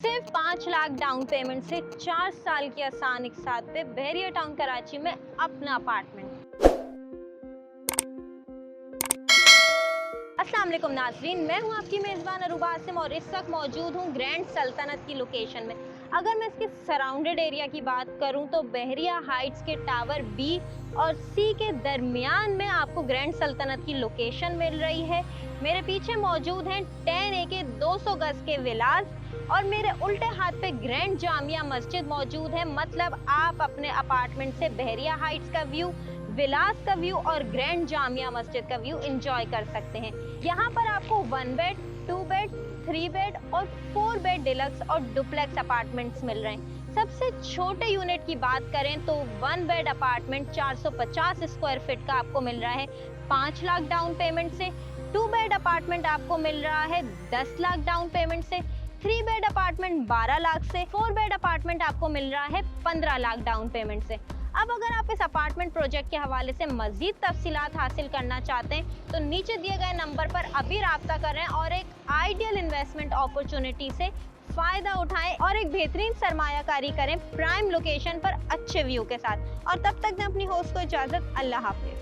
सिर्फ 5 lakh down payment से 4 साल की आसान एक साथ पे बहरिया टाउन कराची में अपना अपार्टमेंट। अस्सलाम वालेकुम नाज़रीन, मैं हूं आपकी मेज़बान अरूबा आसिम और इस वक्त मौजूद हूं ग्रैंड सल्तनत की लोकेशन में। अगर मैं इसके सराउंडेड एरिया की बात करूं तो बहरिया हाइट्स के टावर बी और सी के दरमियान में आपको ग्रैंड सल्तनत की लोकेशन मिल रही है। मेरे पीछे मौजूद हैं 10 एकड़ 200 गज के विलास और मेरे उल्टे हाथ पे ग्रैंड जामिया मस्जिद मौजूद है। मतलब आप अपने अपार्टमेंट से बहरिया हाइट्स का व्यू, विलास का व्यू और ग्रैंड जामिया मस्जिद का व्यू एंजॉय कर सकते हैं। यहाँ पर आपको 1 बेड, 2 बेड, 3 बेड और 4 बेड डिलक्स और डुप्लेक्स अपार्टमेंट्स मिल रहे हैं। सबसे छोटे यूनिट की बात करें तो 1 बेड अपार्टमेंट 450 स्क्वायर फीट का आपको मिल रहा है 5 लाख डाउन पेमेंट से। 2 बेड अपार्टमेंट आपको मिल रहा है 10 लाख डाउन पेमेंट से। 3 बेड अपार्टमेंट 12 लाख से। 4 बेड अपार्टमेंट आपको मिल रहा है 15 लाख डाउन पेमेंट से। अब अगर आप इस अपार्टमेंट प्रोजेक्ट के हवाले से मजीद तफसीलात हासिल करना चाहते हैं तो नीचे दिए गए नंबर पर अभी राब्ता करें और एक आइडियल इन्वेस्टमेंट अपॉर्चुनिटी से फ़ायदा उठाएं और एक बेहतरीन सरमायाकारी करें प्राइम लोकेशन पर अच्छे व्यू के साथ। और तब तक मैं अपनी होस्ट को इजाज़त, अल्लाह हाफिज़।